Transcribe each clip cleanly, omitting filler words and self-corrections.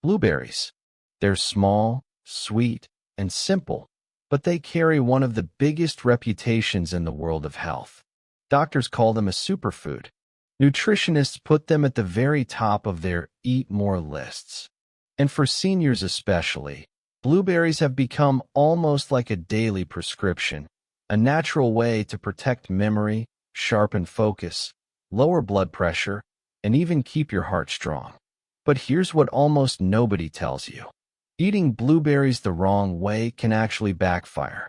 Blueberries. They're small, sweet, and simple, but they carry one of the biggest reputations in the world of health. Doctors call them a superfood. Nutritionists put them at the very top of their eat more lists. And for seniors especially, blueberries have become almost like a daily prescription, a natural way to protect memory, sharpen focus, lower blood pressure, and even keep your heart strong. But here's what almost nobody tells you. Eating blueberries the wrong way can actually backfire.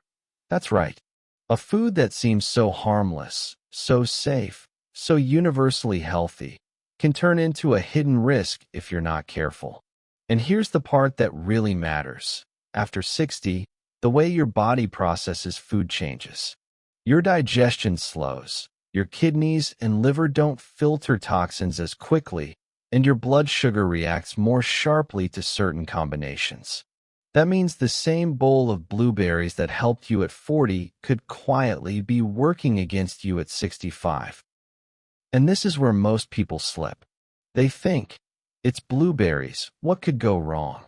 That's right. A food that seems so harmless, so safe, so universally healthy, can turn into a hidden risk if you're not careful. And here's the part that really matters. After 60, the way your body processes food changes. Your digestion slows, your kidneys and liver don't filter toxins as quickly, and your blood sugar reacts more sharply to certain combinations. That means the same bowl of blueberries that helped you at 40 could quietly be working against you at 65. And this is where most people slip. They think, it's blueberries, what could go wrong?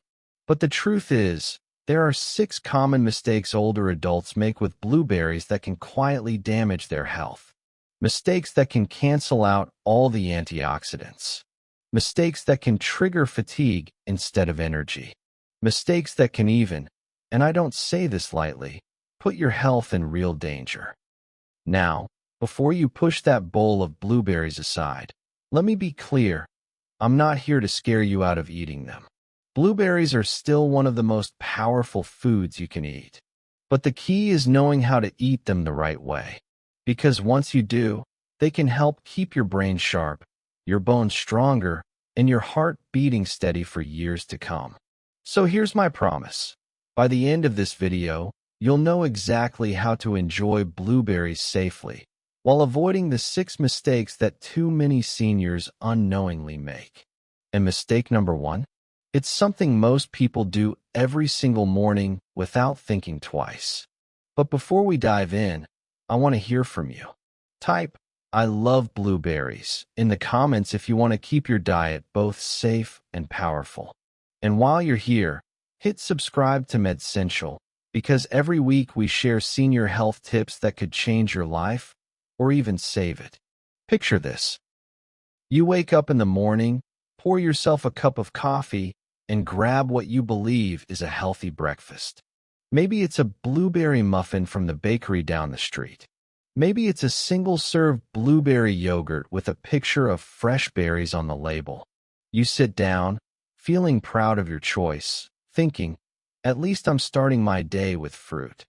But the truth is, there are 6 common mistakes older adults make with blueberries that can quietly damage their health. Mistakes that can cancel out all the antioxidants. Mistakes that can trigger fatigue instead of energy. Mistakes that can even, and I don't say this lightly, put your health in real danger. Now, before you push that bowl of blueberries aside, let me be clear, I'm not here to scare you out of eating them. Blueberries are still one of the most powerful foods you can eat. But the key is knowing how to eat them the right way. Because once you do, they can help keep your brain sharp, your bones stronger, and your heart beating steady for years to come. So here's my promise. By the end of this video, you'll know exactly how to enjoy blueberries safely, while avoiding the 6 mistakes that too many seniors unknowingly make. And mistake number 1? It's something most people do every single morning without thinking twice. But before we dive in, I want to hear from you. Type, I love blueberries, in the comments if you want to keep your diet both safe and powerful. And while you're here, hit subscribe to Medsential, because every week we share senior health tips that could change your life, or even save it. Picture this. You wake up in the morning, pour yourself a cup of coffee, and grab what you believe is a healthy breakfast. Maybe it's a blueberry muffin from the bakery down the street. Maybe it's a single-serve blueberry yogurt with a picture of fresh berries on the label. You sit down, feeling proud of your choice, thinking, at least I'm starting my day with fruit.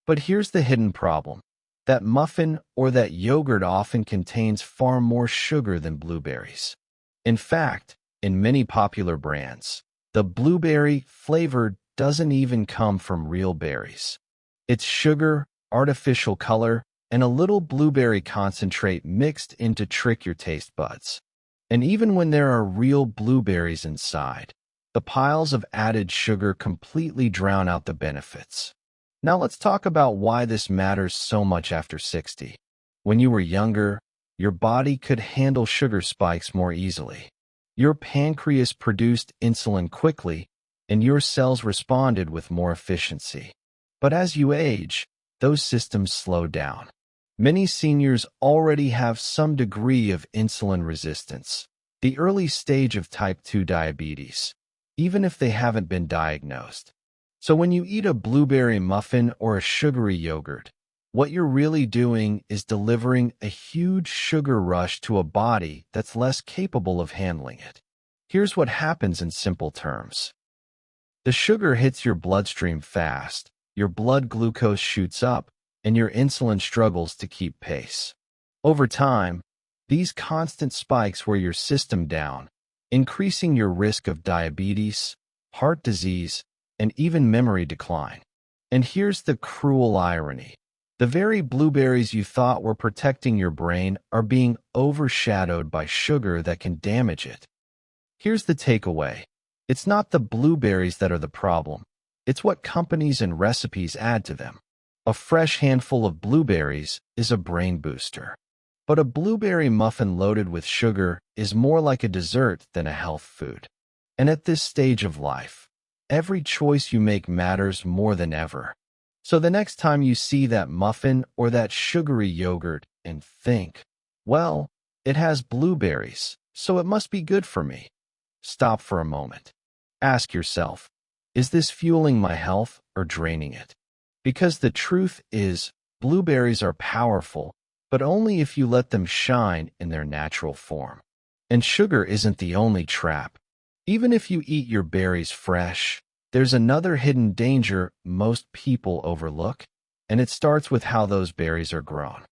But here's the hidden problem. That muffin or that yogurt often contains far more sugar than blueberries. In fact, in many popular brands, the blueberry flavor doesn't even come from real berries. It's sugar, artificial color, and a little blueberry concentrate mixed in to trick your taste buds. And even when there are real blueberries inside, the piles of added sugar completely drown out the benefits. Now let's talk about why this matters so much after 60. When you were younger, your body could handle sugar spikes more easily. Your pancreas produced insulin quickly, and your cells responded with more efficiency. But as you age, those systems slow down. Many seniors already have some degree of insulin resistance, the early stage of type 2 diabetes, even if they haven't been diagnosed. So when you eat a blueberry muffin or a sugary yogurt, what you're really doing is delivering a huge sugar rush to a body that's less capable of handling it. Here's what happens in simple terms. The sugar hits your bloodstream fast, your blood glucose shoots up, and your insulin struggles to keep pace. Over time, these constant spikes wear your system down, increasing your risk of diabetes, heart disease, and even memory decline. And here's the cruel irony. The very blueberries you thought were protecting your brain are being overshadowed by sugar that can damage it. Here's the takeaway. It's not the blueberries that are the problem. It's what companies and recipes add to them. A fresh handful of blueberries is a brain booster. But a blueberry muffin loaded with sugar is more like a dessert than a health food. And at this stage of life, every choice you make matters more than ever. So the next time you see that muffin or that sugary yogurt and think, well, it has blueberries, so it must be good for me. Stop for a moment. Ask yourself, is this fueling my health or draining it? Because the truth is, blueberries are powerful, but only if you let them shine in their natural form. And sugar isn't the only trap. Even if you eat your berries fresh, there's another hidden danger most people overlook, and it starts with how those berries are grown.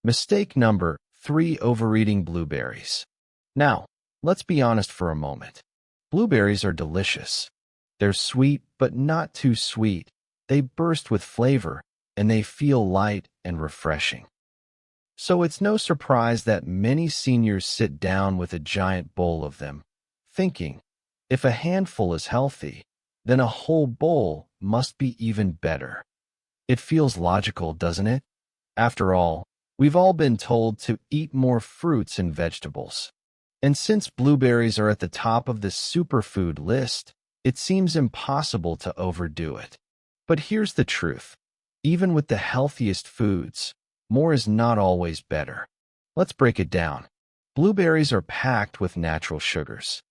Mistake number 3: overeating blueberries. Now, let's be honest for a moment. Blueberries are delicious. They're sweet, but not too sweet. They burst with flavor, and they feel light and refreshing. So it's no surprise that many seniors sit down with a giant bowl of them, thinking, if a handful is healthy, then a whole bowl must be even better. It feels logical, doesn't it? After all, we've all been told to eat more fruits and vegetables. And since blueberries are at the top of the superfood list, it seems impossible to overdo it. But here's the truth. Even with the healthiest foods, more is not always better. Let's break it down. Blueberries are packed with natural sugars.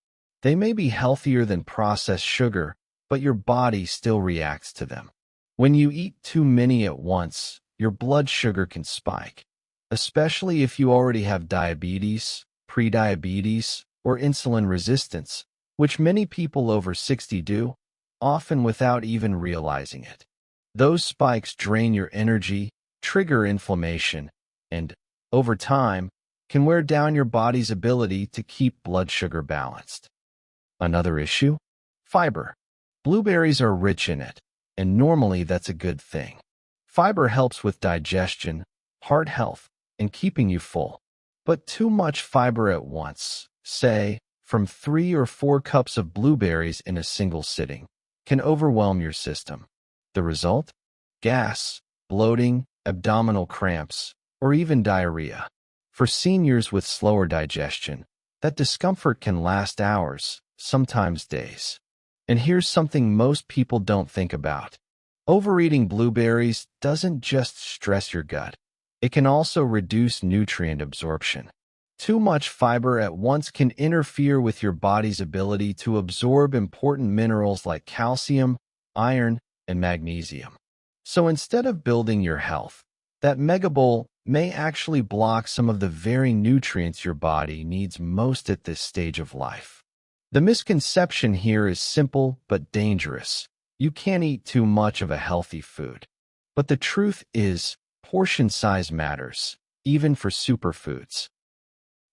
They may be healthier than processed sugar, but your body still reacts to them. When you eat too many at once, your blood sugar can spike, especially if you already have diabetes, prediabetes, or insulin resistance, which many people over 60 do, often without even realizing it. Those spikes drain your energy, trigger inflammation, and, over time, can wear down your body's ability to keep blood sugar balanced. Another issue? Fiber. Blueberries are rich in it, and normally that's a good thing. Fiber helps with digestion, heart health, and keeping you full. But too much fiber at once, say, from 3 or 4 cups of blueberries in a single sitting, can overwhelm your system. The result? Gas, bloating, abdominal cramps, or even diarrhea. For seniors with slower digestion, that discomfort can last hours, sometimes days. And here's something most people don't think about. Overeating blueberries doesn't just stress your gut. It can also reduce nutrient absorption. Too much fiber at once can interfere with your body's ability to absorb important minerals like calcium, iron, and magnesium. So instead of building your health, that mega bowl may actually block some of the very nutrients your body needs most at this stage of life. The misconception here is simple but dangerous. You can't eat too much of a healthy food. But the truth is, portion size matters, even for superfoods.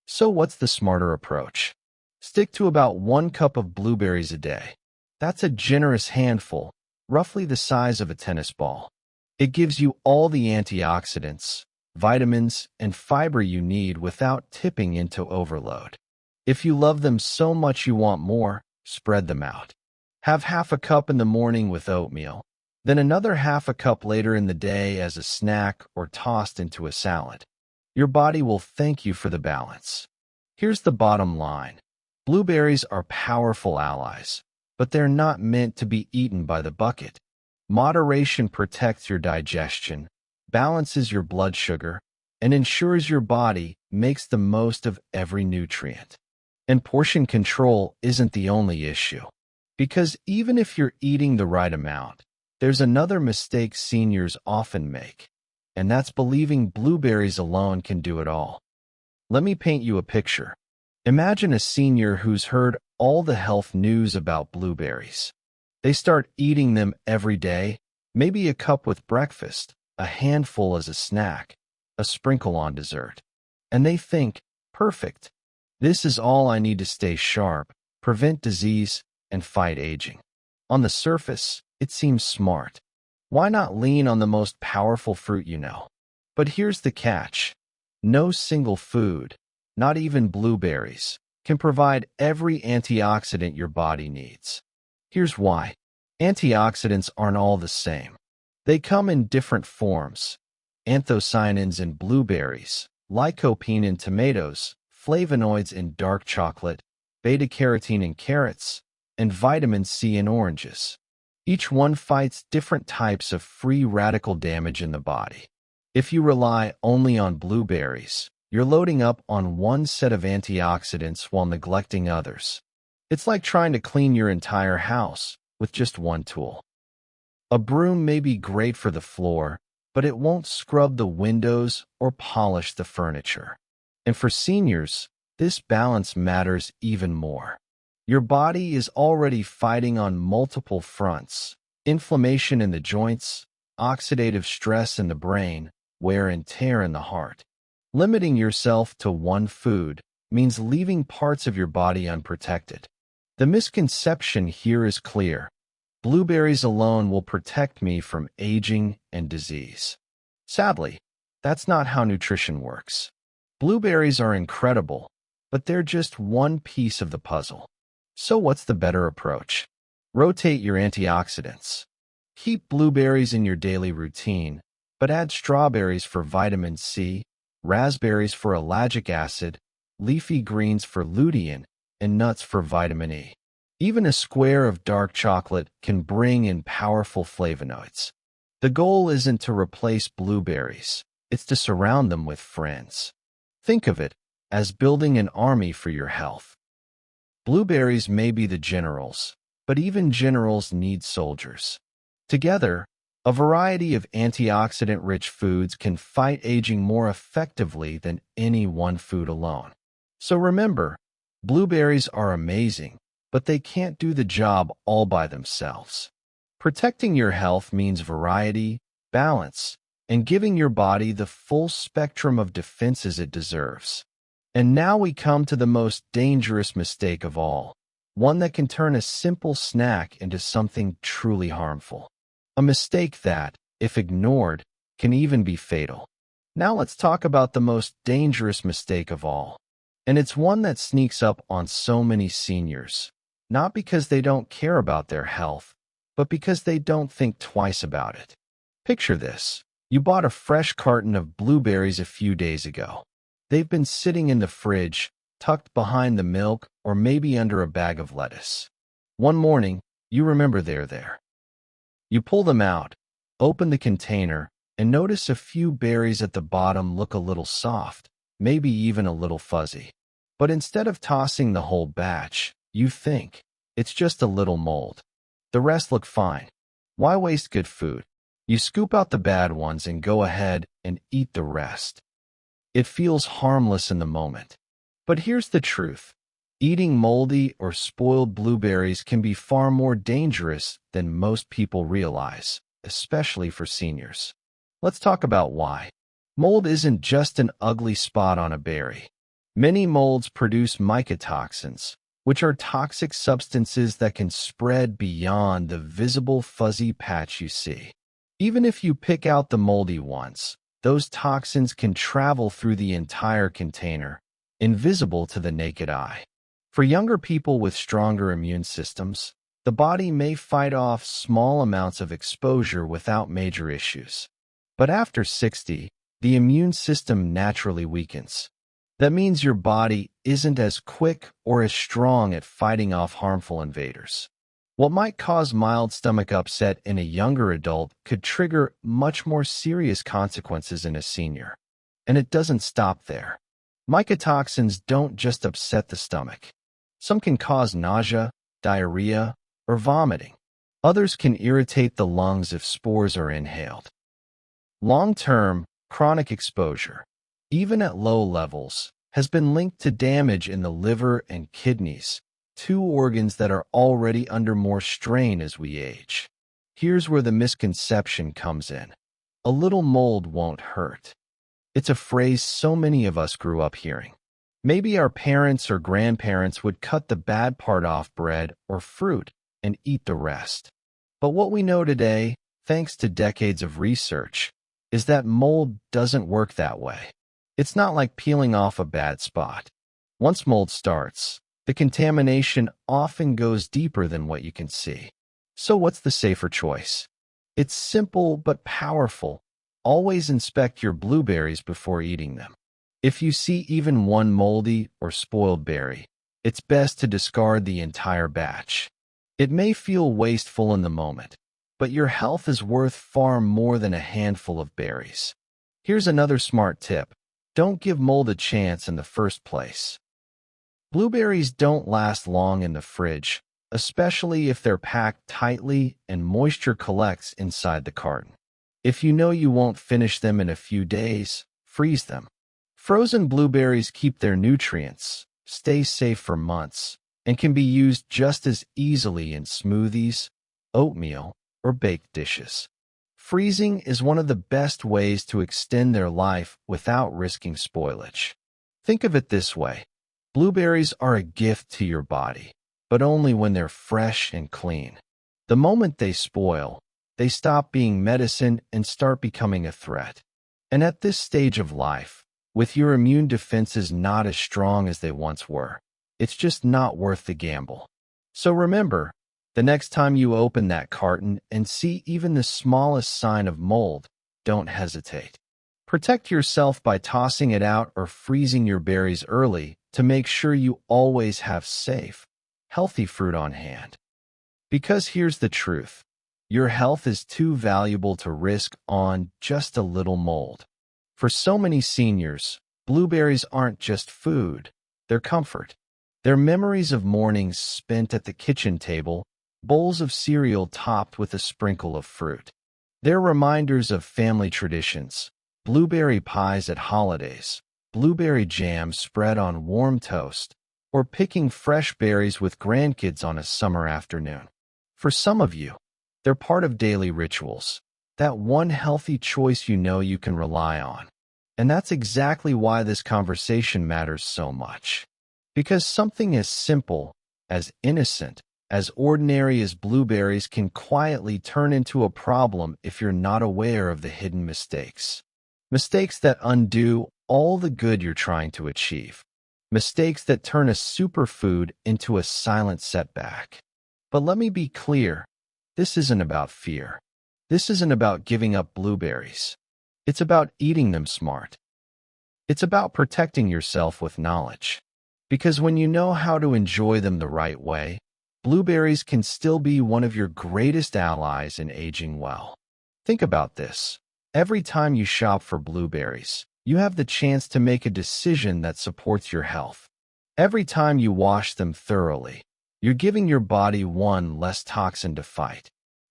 So what's the smarter approach? Stick to about 1 cup of blueberries a day. That's a generous handful, roughly the size of a tennis ball. It gives you all the antioxidants, vitamins, and fiber you need without tipping into overload. If you love them so much you want more, spread them out. Have half a cup in the morning with oatmeal, then another half a cup later in the day as a snack or tossed into a salad. Your body will thank you for the balance. Here's the bottom line. Blueberries are powerful allies, but they're not meant to be eaten by the bucket. Moderation protects your digestion, balances your blood sugar, and ensures your body makes the most of every nutrient. And portion control isn't the only issue. Because even if you're eating the right amount, there's another mistake seniors often make, and that's believing blueberries alone can do it all. Let me paint you a picture. Imagine a senior who's heard all the health news about blueberries. They start eating them every day, maybe a cup with breakfast, a handful as a snack, a sprinkle on dessert. And they think, perfect. This is all I need to stay sharp, prevent disease, and fight aging. On the surface, it seems smart. Why not lean on the most powerful fruit you know? But here's the catch. No single food, not even blueberries, can provide every antioxidant your body needs. Here's why. Antioxidants aren't all the same. They come in different forms. Anthocyanins in blueberries, lycopene in tomatoes, flavonoids in dark chocolate, beta-carotene in carrots, and vitamin C in oranges. Each one fights different types of free radical damage in the body. If you rely only on blueberries, you're loading up on one set of antioxidants while neglecting others. It's like trying to clean your entire house with just one tool. A broom may be great for the floor, but it won't scrub the windows or polish the furniture. And for seniors, this balance matters even more. Your body is already fighting on multiple fronts: inflammation in the joints, oxidative stress in the brain, wear and tear in the heart. Limiting yourself to one food means leaving parts of your body unprotected. The misconception here is clear. Blueberries alone will protect me from aging and disease. Sadly, that's not how nutrition works. Blueberries are incredible, but they're just one piece of the puzzle. So what's the better approach? Rotate your antioxidants. Keep blueberries in your daily routine, but add strawberries for vitamin C, raspberries for ellagic acid, leafy greens for lutein, and nuts for vitamin E. Even a square of dark chocolate can bring in powerful flavonoids. The goal isn't to replace blueberries, it's to surround them with friends. Think of it as building an army for your health. Blueberries may be the generals, but even generals need soldiers. Together, a variety of antioxidant-rich foods can fight aging more effectively than any one food alone. So remember, blueberries are amazing, but they can't do the job all by themselves. Protecting your health means variety, balance, and giving your body the full spectrum of defenses it deserves. And now we come to the most dangerous mistake of all, one that can turn a simple snack into something truly harmful. A mistake that, if ignored, can even be fatal. Now let's talk about the most dangerous mistake of all. And it's one that sneaks up on so many seniors, not because they don't care about their health, but because they don't think twice about it. Picture this. You bought a fresh carton of blueberries a few days ago. They've been sitting in the fridge, tucked behind the milk, or maybe under a bag of lettuce. One morning, you remember they're there. You pull them out, open the container, and notice a few berries at the bottom look a little soft, maybe even a little fuzzy. But instead of tossing the whole batch, you think, it's just a little mold. The rest look fine. Why waste good food? You scoop out the bad ones and go ahead and eat the rest. It feels harmless in the moment. But here's the truth. Eating moldy or spoiled blueberries can be far more dangerous than most people realize, especially for seniors. Let's talk about why. Mold isn't just an ugly spot on a berry. Many molds produce mycotoxins, which are toxic substances that can spread beyond the visible fuzzy patch you see. Even if you pick out the moldy ones, those toxins can travel through the entire container, invisible to the naked eye. For younger people with stronger immune systems, the body may fight off small amounts of exposure without major issues. But after 60, the immune system naturally weakens. That means your body isn't as quick or as strong at fighting off harmful invaders. What might cause mild stomach upset in a younger adult could trigger much more serious consequences in a senior. And it doesn't stop there. Mycotoxins don't just upset the stomach. Some can cause nausea, diarrhea, or vomiting. Others can irritate the lungs if spores are inhaled. Long-term, chronic exposure, even at low levels, has been linked to damage in the liver and kidneys, two organs that are already under more strain as we age. Here's where the misconception comes in. A little mold won't hurt. It's a phrase so many of us grew up hearing. Maybe our parents or grandparents would cut the bad part off bread or fruit and eat the rest. But what we know today, thanks to decades of research, is that mold doesn't work that way. It's not like peeling off a bad spot. Once mold starts, the contamination often goes deeper than what you can see. So what's the safer choice? It's simple but powerful. Always inspect your blueberries before eating them. If you see even one moldy or spoiled berry, it's best to discard the entire batch. It may feel wasteful in the moment, but your health is worth far more than a handful of berries. Here's another smart tip. Don't give mold a chance in the first place. Blueberries don't last long in the fridge, especially if they're packed tightly and moisture collects inside the carton. If you know you won't finish them in a few days, freeze them. Frozen blueberries keep their nutrients, stay safe for months, and can be used just as easily in smoothies, oatmeal, or baked dishes. Freezing is one of the best ways to extend their life without risking spoilage. Think of it this way. Blueberries are a gift to your body, but only when they're fresh and clean. The moment they spoil, they stop being medicine and start becoming a threat. And at this stage of life, with your immune defenses not as strong as they once were, it's just not worth the gamble. So remember, the next time you open that carton and see even the smallest sign of mold, don't hesitate. Protect yourself by tossing it out or freezing your berries early to make sure you always have safe, healthy fruit on hand. Because here's the truth. Your health is too valuable to risk on just a little mold. For so many seniors, blueberries aren't just food, they're comfort. They're memories of mornings spent at the kitchen table, bowls of cereal topped with a sprinkle of fruit. They're reminders of family traditions, blueberry pies at holidays, blueberry jam spread on warm toast, or picking fresh berries with grandkids on a summer afternoon. For some of you, they're part of daily rituals, that one healthy choice you know you can rely on. And that's exactly why this conversation matters so much. Because something as simple, as innocent, as ordinary as blueberries can quietly turn into a problem if you're not aware of the hidden mistakes. Mistakes that undo all the good you're trying to achieve. Mistakes that turn a superfood into a silent setback. But let me be clear, this isn't about fear. This isn't about giving up blueberries. It's about eating them smart. It's about protecting yourself with knowledge. Because when you know how to enjoy them the right way, blueberries can still be one of your greatest allies in aging well. Think about this. Every time you shop for blueberries, you have the chance to make a decision that supports your health. Every time you wash them thoroughly, you're giving your body one less toxin to fight.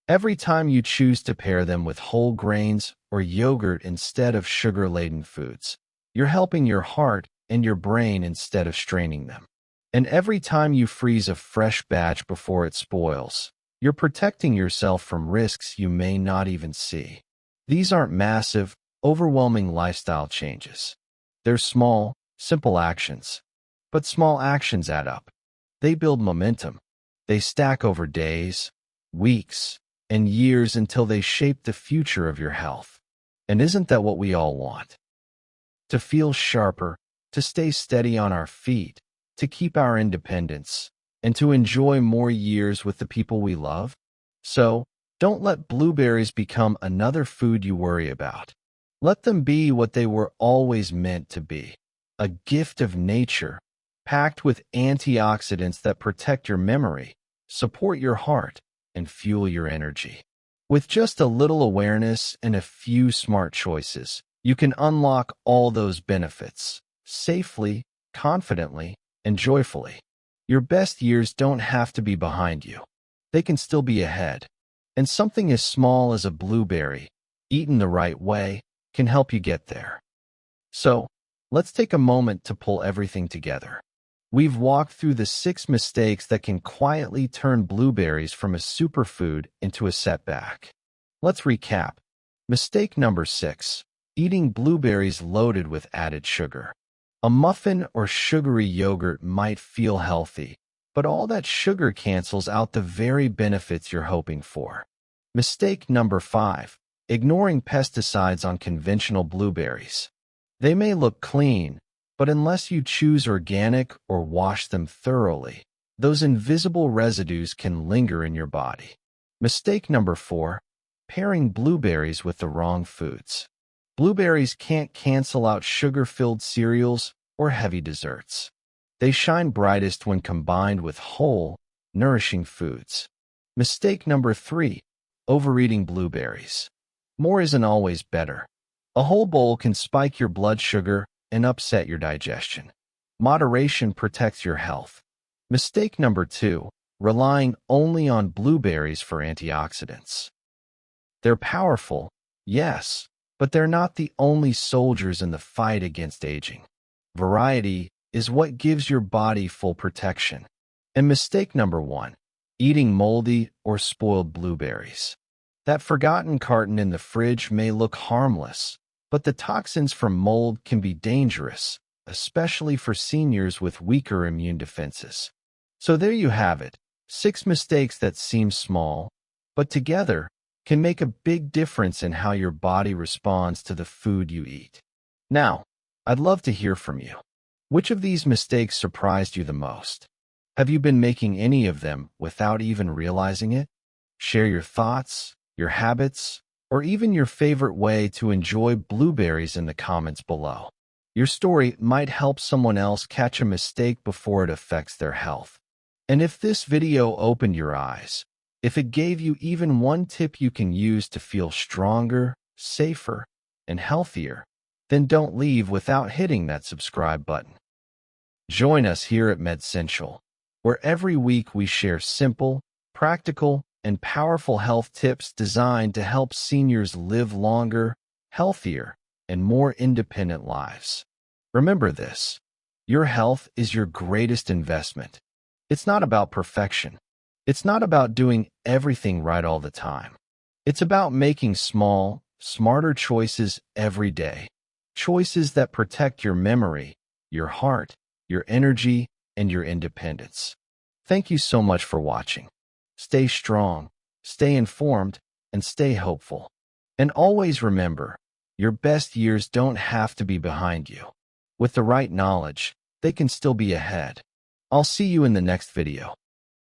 Every time you choose to pair them with whole grains or yogurt instead of sugar-laden foods, you're helping your heart and your brain instead of straining them. And every time you freeze a fresh batch before it spoils, you're protecting yourself from risks you may not even see. These aren't massive, overwhelming lifestyle changes. They're small, simple actions. But small actions add up. They build momentum. They stack over days, weeks, and years until they shape the future of your health. And isn't that what we all want? To feel sharper, to stay steady on our feet, to keep our independence, and to enjoy more years with the people we love? So, don't let blueberries become another food you worry about. Let them be what they were always meant to be, a gift of nature, packed with antioxidants that protect your memory, support your heart, and fuel your energy. With just a little awareness and a few smart choices, you can unlock all those benefits, safely, confidently, and joyfully. Your best years don't have to be behind you. They can still be ahead. And something as small as a blueberry, eaten the right way, can help you get there. So, let's take a moment to pull everything together. We've walked through the 6 mistakes that can quietly turn blueberries from a superfood into a setback. Let's recap. Mistake number 6. Eating blueberries loaded with added sugar. A muffin or sugary yogurt might feel healthy, but all that sugar cancels out the very benefits you're hoping for. Mistake number 5. Ignoring pesticides on conventional blueberries. They may look clean, but unless you choose organic or wash them thoroughly, those invisible residues can linger in your body. Mistake number 4. Pairing blueberries with the wrong foods. Blueberries can't cancel out sugar-filled cereals or heavy desserts. They shine brightest when combined with whole, nourishing foods. Mistake number 3. Overeating blueberries. More isn't always better. A whole bowl can spike your blood sugar and upset your digestion. Moderation protects your health. Mistake number 2. Relying only on blueberries for antioxidants. They're powerful, yes, but they're not the only soldiers in the fight against aging. Variety is what gives your body full protection. And mistake number 1. Eating moldy or spoiled blueberries. That forgotten carton in the fridge may look harmless, but the toxins from mold can be dangerous, especially for seniors with weaker immune defenses. So there you have it, 6 mistakes that seem small, but together can make a big difference in how your body responds to the food you eat. Now, I'd love to hear from you. Which of these mistakes surprised you the most? Have you been making any of them without even realizing it? Share your thoughts, your habits, or even your favorite way to enjoy blueberries in the comments below. Your story might help someone else catch a mistake before it affects their health. And if this video opened your eyes, if it gave you even one tip you can use to feel stronger, safer, and healthier, then don't leave without hitting that subscribe button. Join us here at Medsential, where every week we share simple, practical, and powerful health tips designed to help seniors live longer, healthier, and more independent lives. Remember this: your health is your greatest investment. It's not about perfection. It's not about doing everything right all the time. It's about making small, smarter choices every day. Choices that protect your memory, your heart, your energy, and your independence. Thank you so much for watching. Stay strong, stay informed, and stay hopeful. And always remember, your best years don't have to be behind you. With the right knowledge, they can still be ahead. I'll see you in the next video.